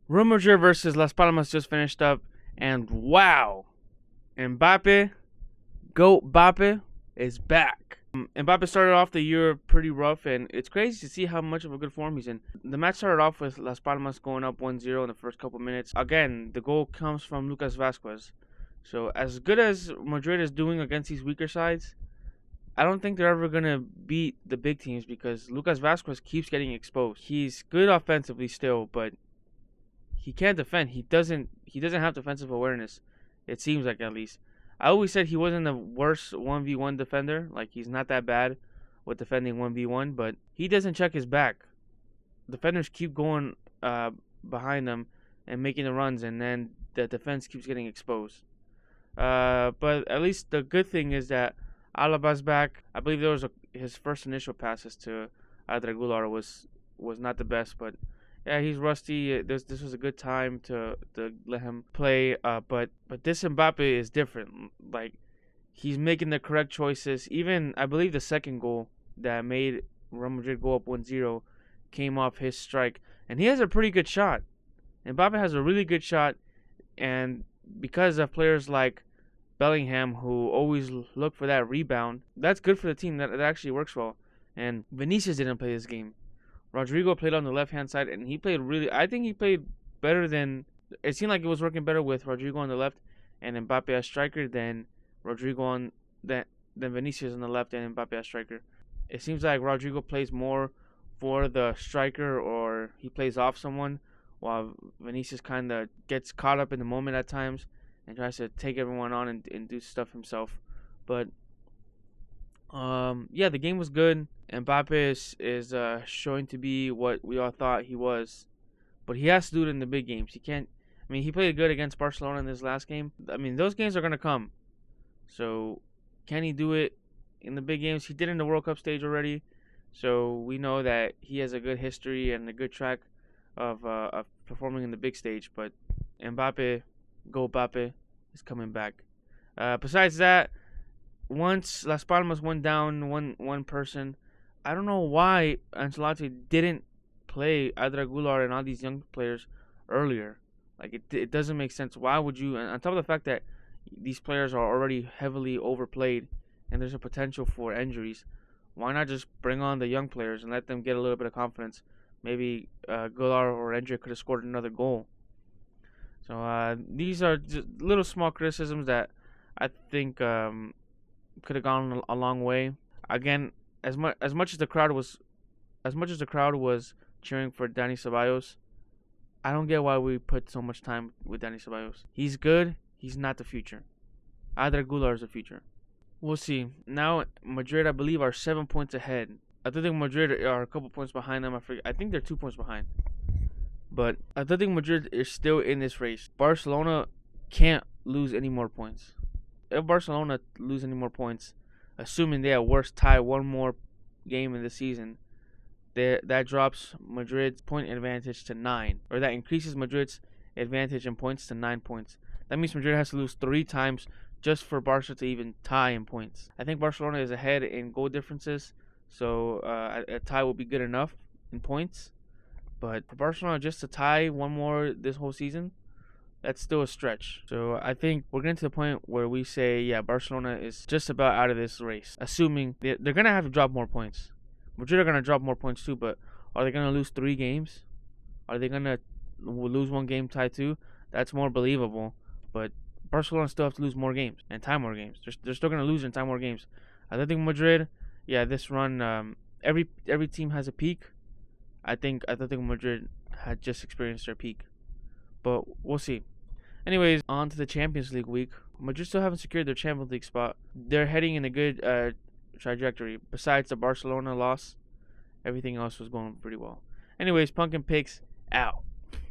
Real Madrid versus Las Palmas just finished up, and wow, Mbappe, Goatbappe is back. Mbappe started off the year pretty rough, and it's crazy to see how much of a good form he's in. The match started off with Las Palmas going up 1-0 in the first couple minutes. Again, the goal comes from Lucas Vazquez. So as good as Madrid is doing against these weaker sides, I don't think they're ever going to beat the big teams because Lucas Vazquez keeps getting exposed. He's good offensively still, but he can't defend. He doesn't have defensive awareness. It seems like, at least. I always said he wasn't the worst 1v1 defender. Like, he's not that bad with defending 1v1, but he doesn't check his back. Defenders keep going behind him and making the runs, and then the defense keeps getting exposed. But at least the good thing is that Alaba's back. I believe his first initial passes to Adragular was not the best, but yeah, he's rusty. This was a good time to let him play. But this Mbappe is different. Like, he's making the correct choices. Even I believe the second goal that made Real Madrid go up 1-0 came off his strike, and he has a pretty good shot. Mbappe has a really good shot, and because of players like Bellingham, who always look for that rebound, that's good for the team. That actually works well. And Vinicius didn't play this game. Rodrigo played on the left-hand side, and I think he played better than... It seemed like it was working better with Rodrigo on the left and Mbappe as striker than Vinicius on the left and Mbappe as striker. It seems like Rodrigo plays more for the striker, or he plays off someone, while Vinicius kind of gets caught up in the moment at times and tries to take everyone on and do stuff himself. But yeah, the game was good. Mbappe is showing to be what we all thought he was, but he has to do it in the big games. He can't. I mean, he played good against Barcelona in this last game. I mean, those games are gonna come. So, can he do it in the big games? He did in the World Cup stage already. So we know that he has a good history and a good track of performing in the big stage. But Mbappe, Goatbappe, is coming back. Besides that, once Las Palmas went down one person, I don't know why Ancelotti didn't play Adragular and all these young players earlier. Like, it doesn't make sense. Why would you? And on top of the fact that these players are already heavily overplayed and there's a potential for injuries, why not just bring on the young players and let them get a little bit of confidence? Maybe Golar or Endrick could have scored another goal. So these are just little small criticisms that I think could have gone a long way. Again, as much as the crowd was cheering for Dani Ceballos, I don't get why we put so much time with Dani Ceballos. He's good. He's not the future. Adragular is the future. We'll see. Now Madrid, I believe, are 7 points ahead. I don't think Madrid are a couple points behind them. I think they're 2 points behind. But I don't think Madrid is still in this race. Barcelona can't lose any more points. If Barcelona lose any more points, assuming they at worst tie one more game in the season, that drops Madrid's point advantage to 9. Or that increases Madrid's advantage in points to 9 points. That means Madrid has to lose 3 times just for Barca to even tie in points. I think Barcelona is ahead in goal differences, so a tie will be good enough in points. But for Barcelona just to tie one more this whole season, that's still a stretch. So I think we're getting to the point where we say, yeah, Barcelona is just about out of this race. Assuming they're going to have to drop more points. Madrid are going to drop more points too, but are they going to lose 3 games? Are they going to lose 1 game, tie 2? That's more believable. But Barcelona still have to lose more games and tie more games. They're still going to lose and tie more games. I don't think Madrid, yeah, this run, every team has a peak. I don't think Madrid had just experienced their peak. But we'll see. Anyways, on to the Champions League week. Madrid still haven't secured their Champions League spot. They're heading in a good trajectory. Besides the Barcelona loss, everything else was going pretty well. Anyways, Pumpkin Picks out.